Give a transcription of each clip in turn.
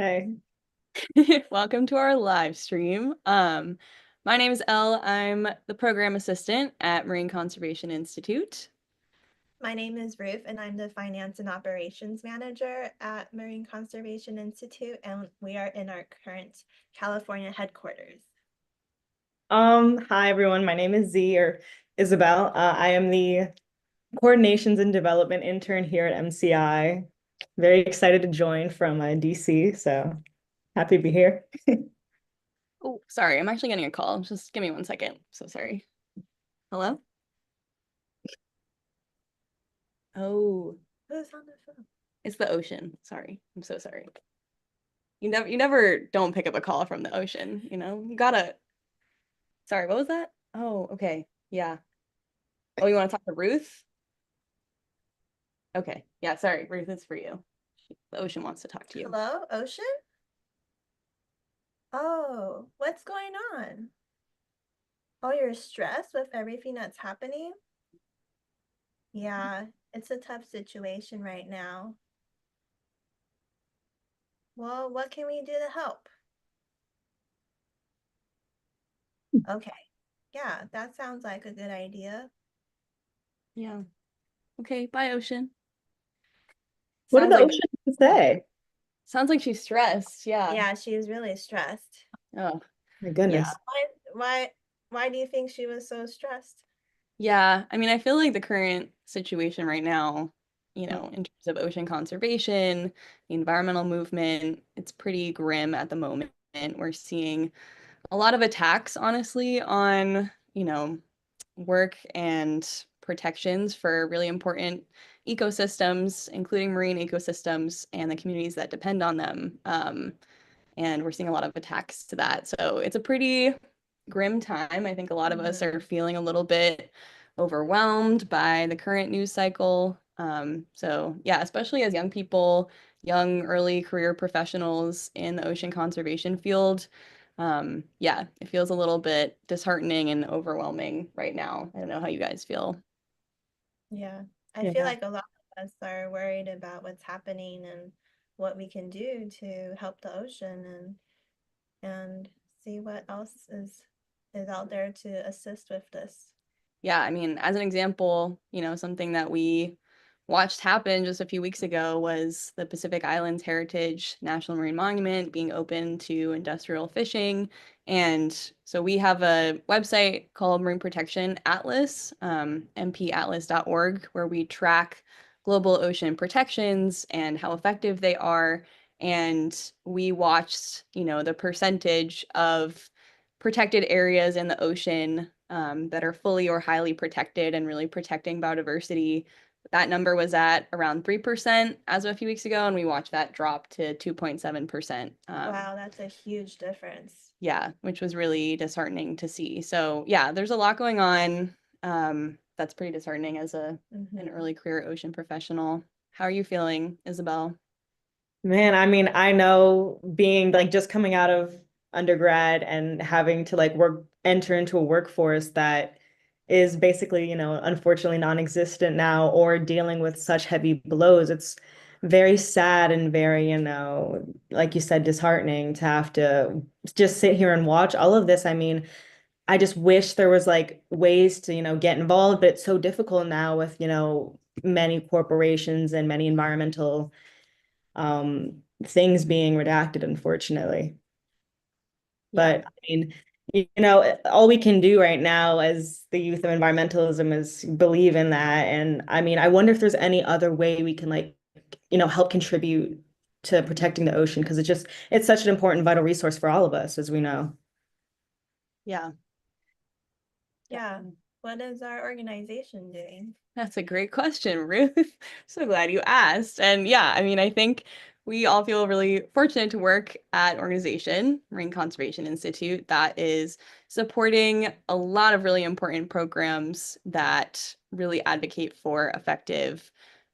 Hey. Welcome to our live stream. My name is Elle. I'm the program assistant at Marine Conservation Institute. My name is Ruth, and I'm the Finance and Operations Manager at Marine Conservation Institute, and we are in our current California headquarters. Hi everyone. My name is Z or Isabel. I am the Coordinations and Development intern here at MCI. Very excited to join from DC, so happy to be here. Oh, sorry, I'm actually getting a call. Just give me 1 second. So sorry. Hello? Oh, Who's on the phone? it's the ocean. Sorry. I'm so sorry. You never don't pick up a call from the ocean, you know? You gotta. Sorry, what was that? Oh, okay. Yeah. Oh, you want to talk to Ruth? Okay. Yeah, sorry. Ruth, it's for you. The ocean wants to talk to you. Hello, Ocean? Oh, what's going on? Oh, you're stressed with everything that's happening? Yeah, it's a tough situation right now. Well, what can we do to help? Okay. Yeah, that sounds like a good idea. Yeah. Okay, bye, ocean. What did Sounds the like ocean have to say? sounds like she's stressed. Yeah. Yeah, she's really stressed. Oh, My yeah. goodness. Why, why, why do you think she was so stressed? Yeah. I mean, I feel like the current situation right now, in terms of ocean conservation, the environmental movement, it's pretty grim at the moment. We're seeing a lot of attacks, honestly, on, work and protections for really important ecosystems, including marine ecosystems and the communities that depend on them. And we're seeing a lot of attacks to that. So it's a pretty grim time. I think a lot of us are feeling a little bit overwhelmed by the current news cycle. So yeah, especially as young people, young early career professionals in the ocean conservation field, yeah, it feels a little bit disheartening and overwhelming right now. I don't know how you guys feel. Yeah, I feel Yeah. like a lot of us are worried about what's happening and what we can do to help the ocean and see what else is out there to assist with this. Yeah, I mean, as an example, something that we watched happen just a few weeks ago was the Pacific Islands Heritage National Marine Monument being open to industrial fishing. And so we have a website called Marine Protection Atlas, mpatlas.org, where we track global ocean protections and how effective they are. And we watched, the percentage of protected areas in the ocean that are fully or highly protected and really protecting biodiversity. That number was at around 3% as of a few weeks ago, and we watched that drop to 2.7%. Wow, that's a huge difference. Yeah, which was really disheartening to see. So yeah, there's a lot going on. That's pretty disheartening as an early career ocean professional. How are you feeling, Isabel? Man, I mean, I know being like just coming out of undergrad and having to like enter into a workforce that is basically, unfortunately non-existent now or dealing with such heavy blows. It's very sad and very, like you said, disheartening to have to just sit here and watch all of this. I mean, I just wish there was like ways to, get involved, but it's so difficult now with, many corporations and many environmental things being redacted, unfortunately. Yeah. But I mean, all we can do right now as the youth of environmentalism is believe in that. And I mean, I wonder if there's any other way we can like, help contribute to protecting the ocean because it's such an important vital resource for all of us, as we know. Yeah. Yeah, what is our organization doing? That's a great question, Ruth. So glad you asked. And yeah, I mean, I think we all feel really fortunate to work at an organization, Marine Conservation Institute, that is supporting a lot of really important programs that really advocate for effective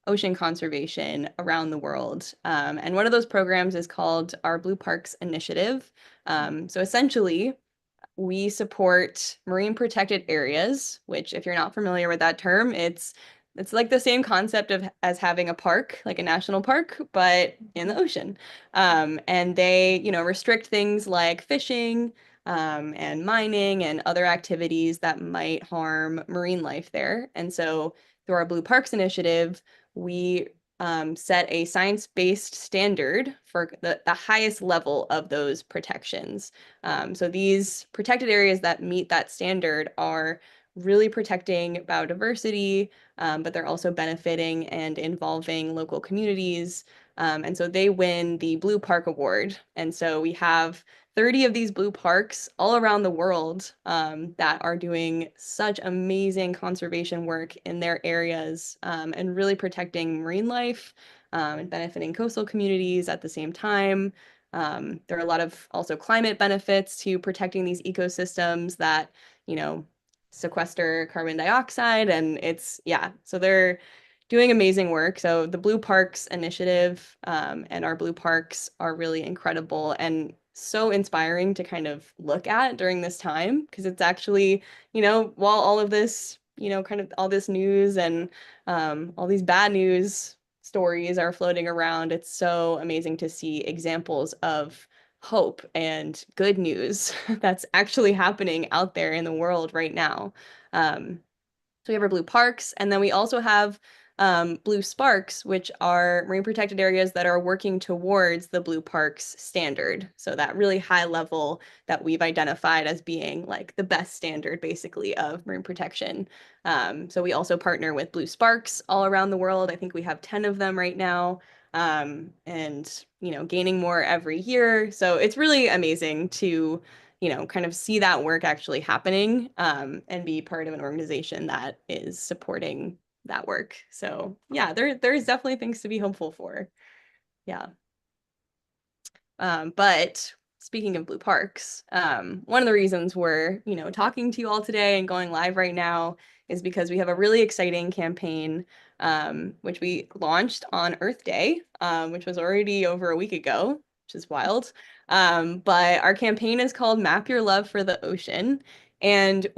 ocean conservation around the world. And one of those programs is called our Blue Parks Initiative. So essentially, we support marine protected areas, which, if you're not familiar with that term, it's it's like the same concept of as having a park, like a national park, but in the ocean. And they, restrict things like fishing, and mining and other activities that might harm marine life there. And so through our Blue Parks initiative, we set a science-based standard for the highest level of those protections. So these protected areas that meet that standard are really protecting biodiversity, but they're also benefiting and involving local communities. And so they win the Blue Park Award. And so we have 30 of these blue parks all around the world, that are doing such amazing conservation work in their areas, and really protecting marine life, and benefiting coastal communities at the same time. There are a lot of also climate benefits to protecting these ecosystems that, sequester carbon dioxide. And so they're doing amazing work. So the Blue Parks Initiative, and our Blue Parks are really incredible and so inspiring to kind of look at during this time, because it's actually, while all of this, kind of all this news and all these bad news stories are floating around, it's so amazing to see examples of hope and good news that's actually happening out there in the world right now. So we have our blue parks, and then we also have blue sparks, which are marine protected areas that are working towards the blue parks standard. So that really high level that we've identified as being like the best standard, basically, of marine protection. So we also partner with blue sparks all around the world. I think we have 10 of them right now, and gaining more every year. So it's really amazing to kind of see that work actually happening, and be part of an organization that is supporting that work. So yeah, there's definitely things to be hopeful for. Yeah. But speaking of blue parks, one of the reasons we're, talking to you all today and going live right now is because we have a really exciting campaign, which we launched on Earth Day, which was already over a week ago, which is wild. But our campaign is called Map Your Love for the Ocean, and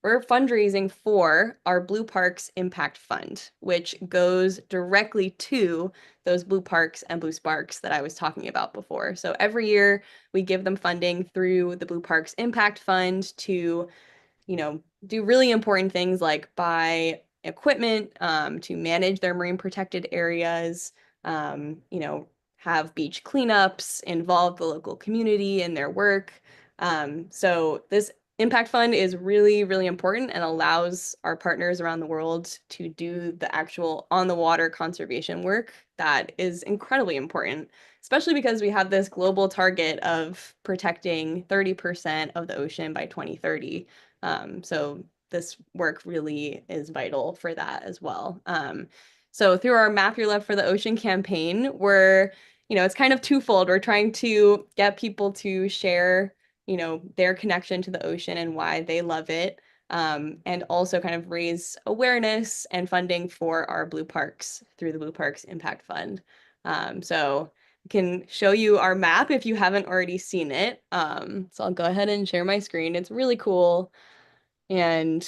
we're fundraising for our Blue Parks Impact Fund, which goes directly to those blue parks and blue sparks that I was talking about before. So every year we give them funding through the Blue Parks Impact Fund to, do really important things like buy equipment, to manage their marine protected areas, have beach cleanups, involve the local community in their work. So this Impact Fund is really, really important and allows our partners around the world to do the actual on the water conservation work that is incredibly important, especially because we have this global target of protecting 30% of the ocean by 2030. So this work really is vital for that as well. So through our Map Your Love for the Ocean campaign, it's kind of twofold. We're trying to get people to share their connection to the ocean and why they love it, and also kind of raise awareness and funding for our blue parks through the Blue Parks Impact Fund. So I can show you our map if you haven't already seen it. So I'll go ahead and share my screen. It's really cool, and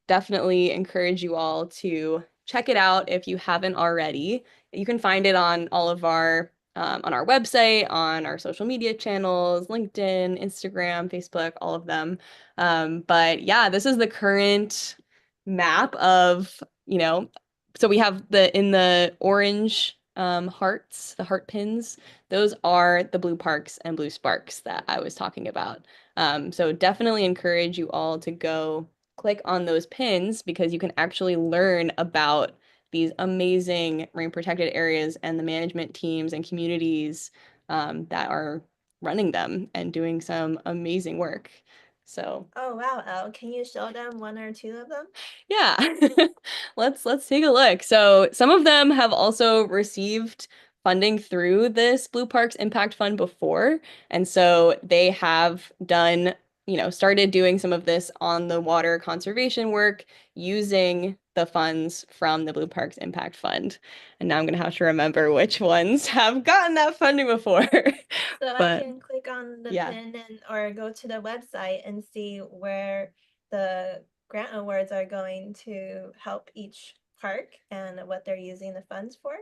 definitely encourage you all to check it out if you haven't already. You can find it on all of our on our website, on our social media channels, LinkedIn, Instagram, Facebook, all of them. But yeah, this is the current map of, so we have in the orange hearts, the heart pins, those are the blue parks and blue sparks that I was talking about. So definitely encourage you all to go click on those pins, because you can actually learn about these amazing marine protected areas and the management teams and communities, that are running them and doing some amazing work. So Oh wow, Elle, can you show them one or two of them? yeah, let's take a look. So some of them have also received funding through this Blue Parks Impact Fund before. And so they have done, started doing some of this on the water conservation work using the funds from the Blue Parks Impact Fund. And now I'm gonna have to remember which ones have gotten that funding before. So I But can click on the yeah. pin or go to the website and see where the grant awards are going to help each park and what they're using the funds for?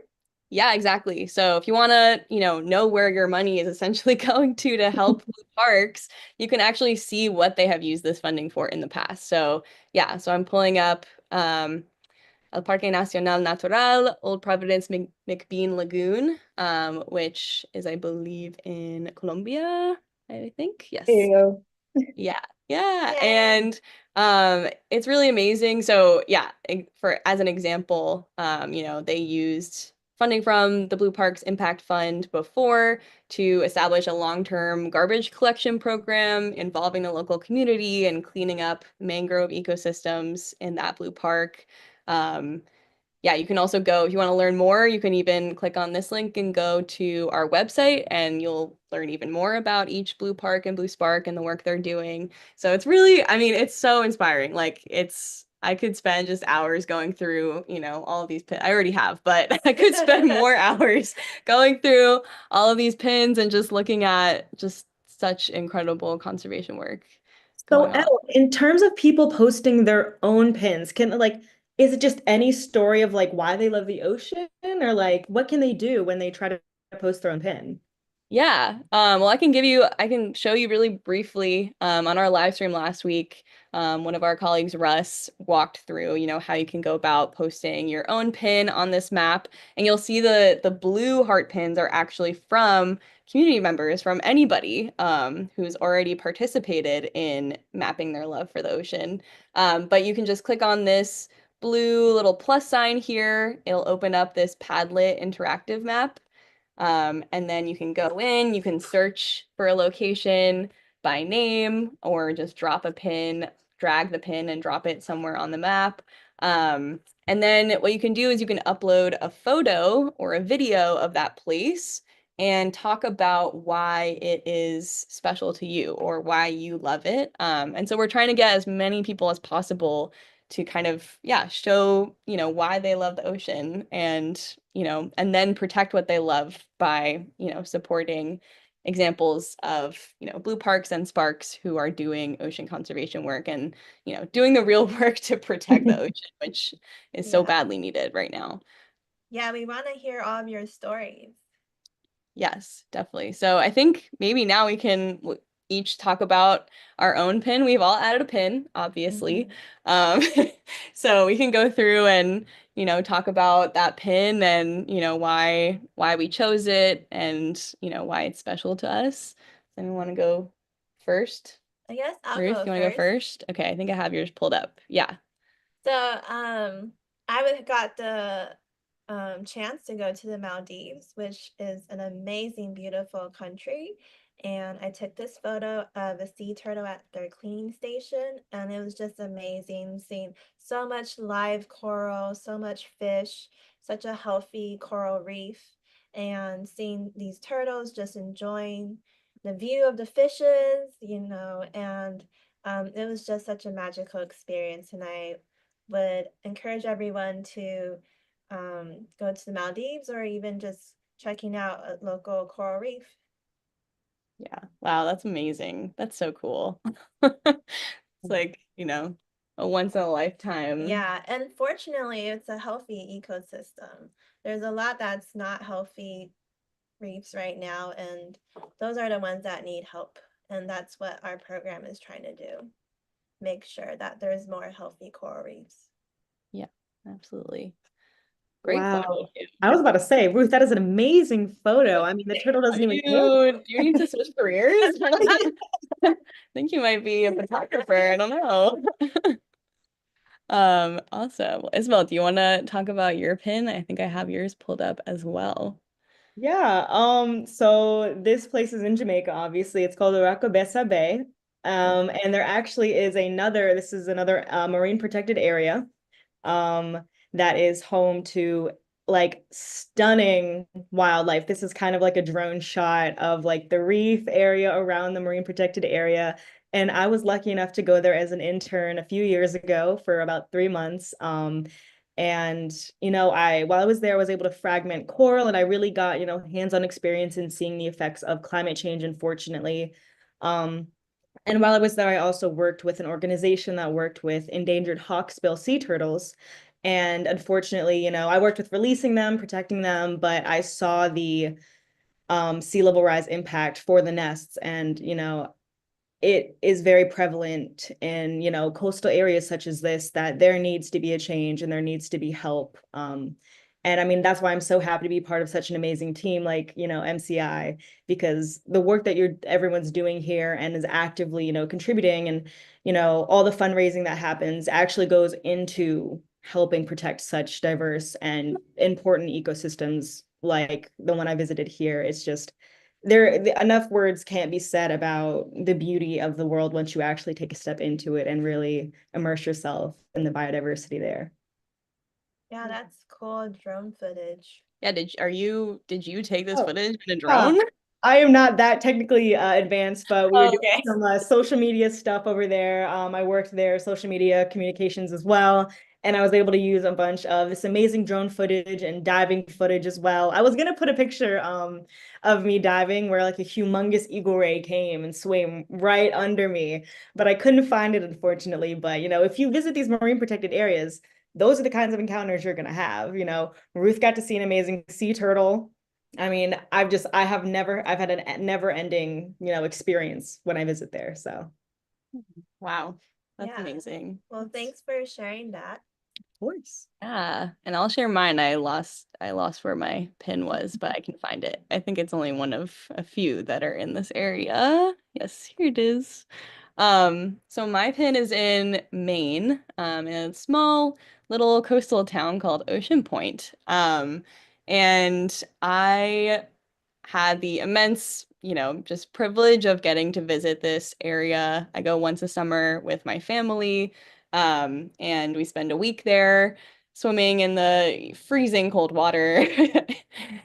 Yeah, exactly. So if you want to, know where your money is essentially going to help blue parks, you can actually see what they have used this funding for in the past. So yeah, so I'm pulling up El Parque Nacional Natural, Old Providence McBean Lagoon, which is, I believe, in Colombia, I think. There Yes. you Yeah. Yeah. Yay. And it's really amazing. So yeah, for as an example, they used funding from the Blue Parks Impact Fund before to establish a long-term garbage collection program involving the local community and cleaning up mangrove ecosystems in that blue park. Um, yeah, you can also go, if you want to learn more, you can even click on this link and go to our website and you'll learn even more about each Blue Park and Blue Spark and the work they're doing. So it's really, I mean, it's so inspiring. Like I could spend just hours going through, all of these pins. I already have, but I could spend more hours going through all of these pins and just looking at just such incredible conservation work So, going on. Elle, in terms of people posting their own pins, is it just any story of like why they love the ocean, or like what can they do when they try to post their own pin? Yeah. Well, I can show you really briefly on our live stream last week. One of our colleagues, Russ, walked through, how you can go about posting your own pin on this map. And you'll see the blue heart pins are actually from community members, from anybody who's already participated in mapping their love for the ocean. But you can just click on this blue little plus sign here. It'll open up this Padlet interactive map. And then you can go in, you can search for a location by name or just drop a pin, drag the pin and drop it somewhere on the map. And then what you can do is you can upload a photo or a video of that place and talk about why it is special to you or why you love it. And so we're trying to get as many people as possible to kind of, yeah, show, why they love the ocean and then protect what they love by, supporting examples of, blue parks and sparks who are doing ocean conservation work and, doing the real work to protect the ocean, which is so Yeah. badly needed right now. Yeah, we want to hear all of your stories. Yes, definitely. So I think maybe now we can each talk about our own pin. We've all added a pin, obviously. Um, so we can go through and, talk about that pin and, why we chose it and, why it's special to us. Anyone want to go first? I guess I'll Ruth, go you want to go first. first? Okay, I think I have yours pulled up. Yeah. So, got the chance to go to the Maldives, which is an amazing, beautiful country. And I took this photo of a sea turtle at their cleaning station, and it was just amazing seeing so much live coral, so much fish, such a healthy coral reef, and seeing these turtles just enjoying the view of the fishes, and it was just such a magical experience. And I would encourage everyone to go to the Maldives or even just checking out a local coral reef. Yeah. Wow, that's amazing. That's so cool. It's like, a once in a lifetime. Yeah, and fortunately, it's a healthy ecosystem. There's a lot that's not healthy reefs right now, and those are the ones that need help. And that's what our program is trying to do, make sure that there's more healthy coral reefs. Yeah, absolutely. Great photo Wow. too. I was about to say, Ruth, that is an amazing photo. I mean, the turtle Are doesn't even care. do you need to switch careers? I think you might be a photographer. I don't know. Awesome. Well, Isabel, do you want to talk about your pin? I think I have yours pulled up as well. Yeah, so this place is in Jamaica, obviously. It's called Orakabesa Bay. And there actually is this is another marine protected area um, that is home to like stunning wildlife. This is kind of like a drone shot of like the reef area around the marine protected area. And I was lucky enough to go there as an intern a few years ago for about 3 months. And while I was there, I was able to fragment coral, and I really got, hands-on experience in seeing the effects of climate change, unfortunately. Um, And while I was there, I also worked with an organization that worked with endangered hawksbill sea turtles. And unfortunately, I worked with releasing them, protecting them, but I saw the sea level rise impact for the nests. And, it is very prevalent in, coastal areas such as this, that there needs to be a change and there needs to be help. And I mean, that's why I'm so happy to be part of such an amazing team like, MCI, because the work that everyone's doing here and is actively, contributing, and, all the fundraising that happens actually goes into helping protect such diverse and important ecosystems like the one I visited here. It's just enough words can't be said about the beauty of the world once you actually take a step into it and really immerse yourself in the biodiversity there. Yeah, that's cool drone footage. Yeah, did you take this Oh, footage in a huh. drone? I am not that technically advanced, but we were Oh, doing okay. some social media stuff over there. I worked there, social media communications as well. And I was able to use a bunch of this amazing drone footage and diving footage as well. I was gonna put a picture of me diving where like a humongous eagle ray came and swam right under me, but I couldn't find it unfortunately. But if you visit these marine protected areas, those are the kinds of encounters you're gonna have. Ruth got to see an amazing sea turtle. I mean, I've had a never ending, experience when I visit there. So, Wow, that's Yeah. amazing. Well, thanks for sharing that. of course. Yeah, and I'll share mine. I lost where my pin was, but I can find it. I think it's only one of a few that are in this area. Yes, here it is. So my pin is in Maine, in a small little coastal town called Ocean Point. And I had the immense, just privilege of getting to visit this area. I go once a summer with my family, and we spend a week there swimming in the freezing cold water.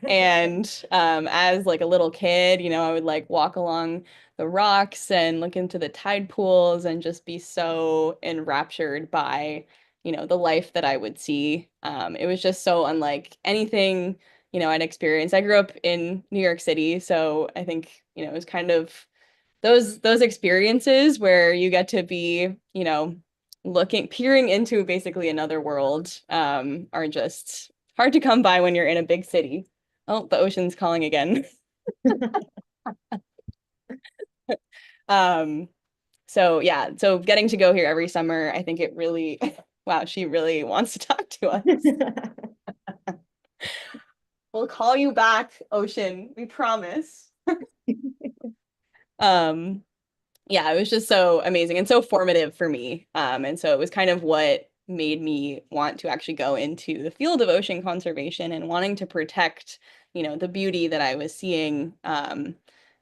And as like a little kid, I would like walk along the rocks and look into the tide pools and just be so enraptured by, the life that I would see. It was just so unlike anything I'd experienced. I grew up in New York City, so I think, it was kind of those experiences where you get to be, peering into basically another world, are just hard to come by when you're in a big city. Oh, the ocean's calling again. Um, so yeah, so getting to go here every summer, I think it really, wow, she really wants to talk to us. We'll call you back, Ocean. We promise. Um, yeah, it was just so amazing and so formative for me. And so it was kind of what made me want to actually go into the field of ocean conservation and wanting to protect, the beauty that I was seeing.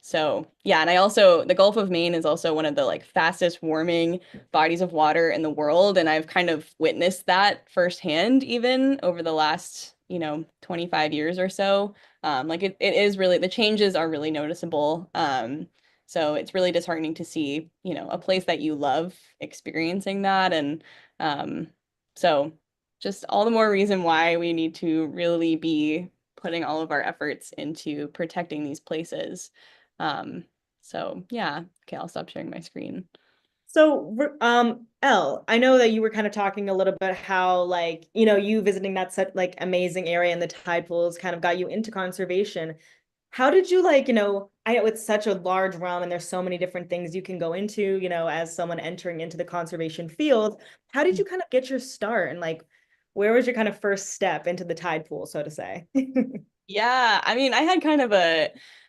So yeah, and the Gulf of Maine is also one of the like fastest warming bodies of water in the world. And I've kind of witnessed that firsthand even over the last, 25 years or so. Like it is really, the changes are really noticeable. So it's really disheartening to see, a place that you love experiencing that. And um, so just all the more reason why we need to really be putting all of our efforts into protecting these places. Um, so yeah, okay, I'll stop sharing my screen. So, Elle, I know that you were kind of talking a little bit how like, you visiting that such like amazing area and the tide pools kind of got you into conservation. How did you like, I know it's such a large realm and there's so many different things you can go into, as someone entering into the conservation field. How did you kind of get your start and like where was your kind of first step into the tide pool, so to say? Yeah, I mean,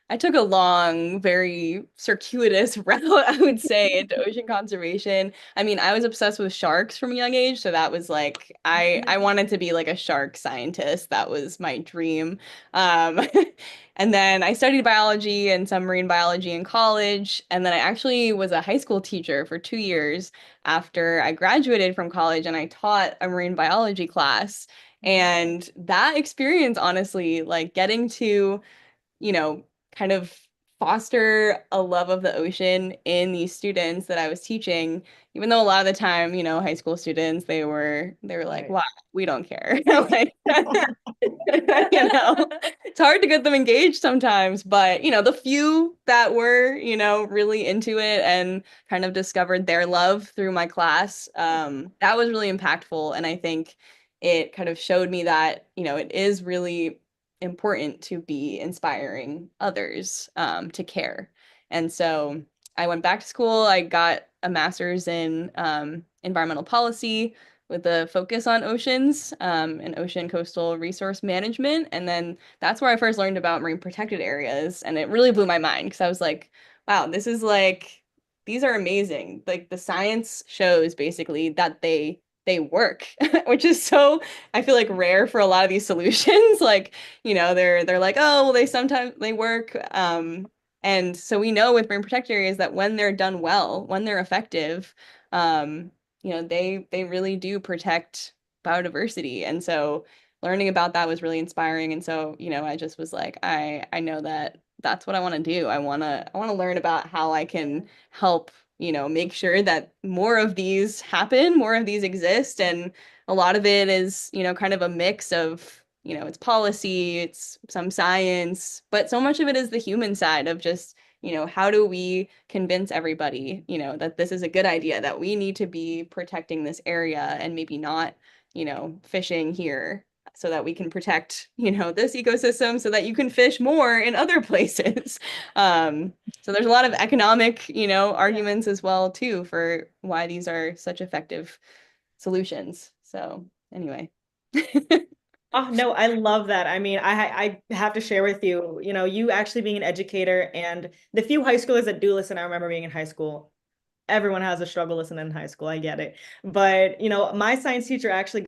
I took a long, very circuitous route, I would say, into ocean conservation. I mean, I was obsessed with sharks from a young age, so that was like, I wanted to be like a shark scientist. That was my dream. Um, and then I studied biology and submarine biology in college, and then I actually was a high school teacher for 2 years after I graduated from college, and I taught a marine biology class. And that experience, honestly, like getting to, kind of foster a love of the ocean in these students that I was teaching, even though a lot of the time, high school students, they were like, Right. wow, we don't care. Like, it's hard to get them engaged sometimes, but the few that were, really into it and kind of discovered their love through my class, that was really impactful. And I think it kind of showed me that, it is really important to be inspiring others to care. And so I went back to school. I got a master's in environmental policy with a focus on oceans and ocean coastal resource management. And then that's where I first learned about marine protected areas. And it really blew my mind because I was like, wow, this is like, these are amazing. Like the science shows basically that they work, which is so, I feel like rare for a lot of these solutions. Like, they're like, oh, well, they work. And so we know with marine protected areas that when they're done well, when they're effective, they really do protect biodiversity. And so learning about that was really inspiring. And so, I just was like, I know that that's what I want to do. I want to learn about how I can help, make sure that more of these happen, more of these exist. And a lot of it is, kind of a mix of, it's policy, it's some science, but so much of it is the human side of just how do we convince everybody, that this is a good idea, that we need to be protecting this area and maybe not, fishing here so that we can protect, this ecosystem so that you can fish more in other places. So there's a lot of economic, arguments as well too for why these are such effective solutions. So anyway. Oh no, I love that. I mean, I have to share with you, you actually being an educator and the few high schoolers that do listen, I remember being in high school. Everyone has a struggle listening in high school. I get it. But, my science teacher actually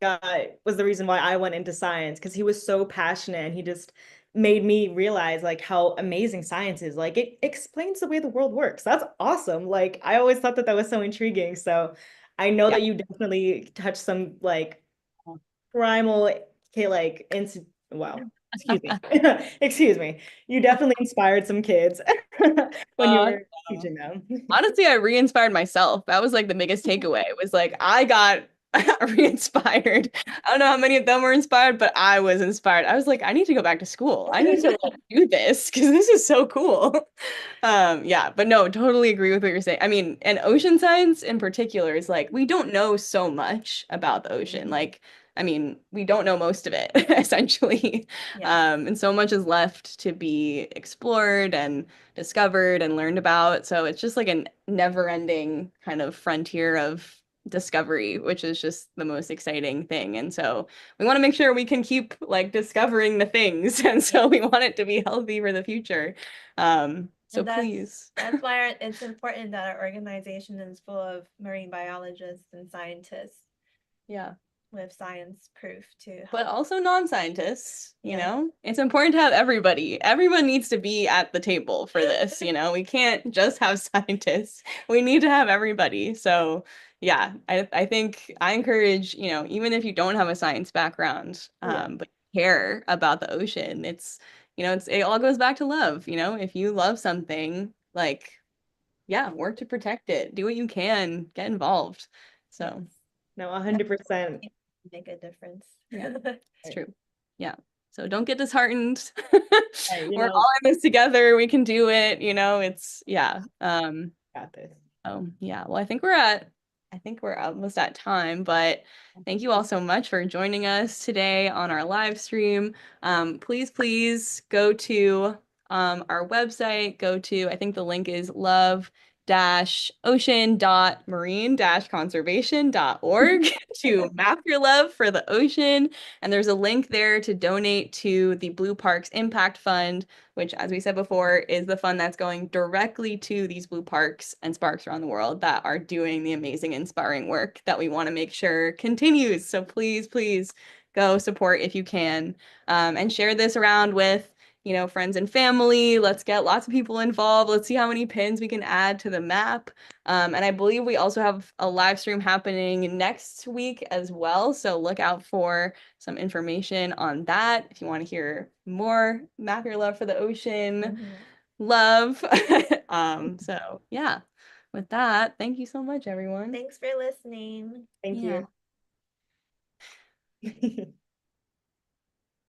was the reason why I went into science because he was so passionate and he just made me realize like how amazing science is. Like it explains the way the world works. That's awesome. Like I always thought that that was so intriguing. So I know Yeah. that you definitely touched some like primal, okay, like, wow, excuse me. Excuse me. You definitely inspired some kids when you Uh, were teaching them. Honestly, I re-inspired myself. That was like the biggest takeaway. It was like I got re-inspired. I don't know how many of them were inspired, but I was inspired. I was like, I need to go back to school. I need to like do this because this is so cool. Yeah, but no, totally agree with what you're saying. I mean, and ocean science in particular is like we don't know so much about the ocean. Like, I mean, we don't know most of it essentially. Yeah. And so much is left to be explored and discovered and learned about. So it's just like a never-ending kind of frontier of discovery, which is just the most exciting thing. And so we want to make sure we can keep like discovering the things. And so we want it to be healthy for the future. So And please. that's why it's important that our organization is full of marine biologists and scientists Yeah. with science proof to help. But also non-scientists, Yeah. it's important to have everybody. Everyone needs to be at the table for this, we can't just have scientists. We need to have everybody. So yeah, I think I encourage, even if you don't have a science background, Yeah. but care about the ocean, it all goes back to love, if you love something, like, yeah, work to protect it, do what you can, get involved. So No, 100%. Make a difference. yeah, it's true. Yeah. So don't get disheartened. Hey, We're all in this together. We can do it. It's yeah. got this. Oh yeah. Well, I think we're almost at time, but thank you all so much for joining us today on our live stream. Please go to our website. Go to, I think the link is love-ocean.marine-conservation.org to map your love for the ocean. And there's a link there to donate to the Blue Parks Impact Fund, which, as we said before, is the fund that's going directly to these blue parks and sparks around the world that are doing the amazing, inspiring work that we want to make sure continues. So please go support if you can, and share this around with friends and family. Let's get lots of people involved. Let's see how many pins we can add to the map. And I believe we also have a live stream happening next week as well. So look out for some information on that if you want to hear more Map Your Love for the Ocean. love. So yeah, with that, thank you so much, everyone. Thanks for listening. Thank Yeah. you.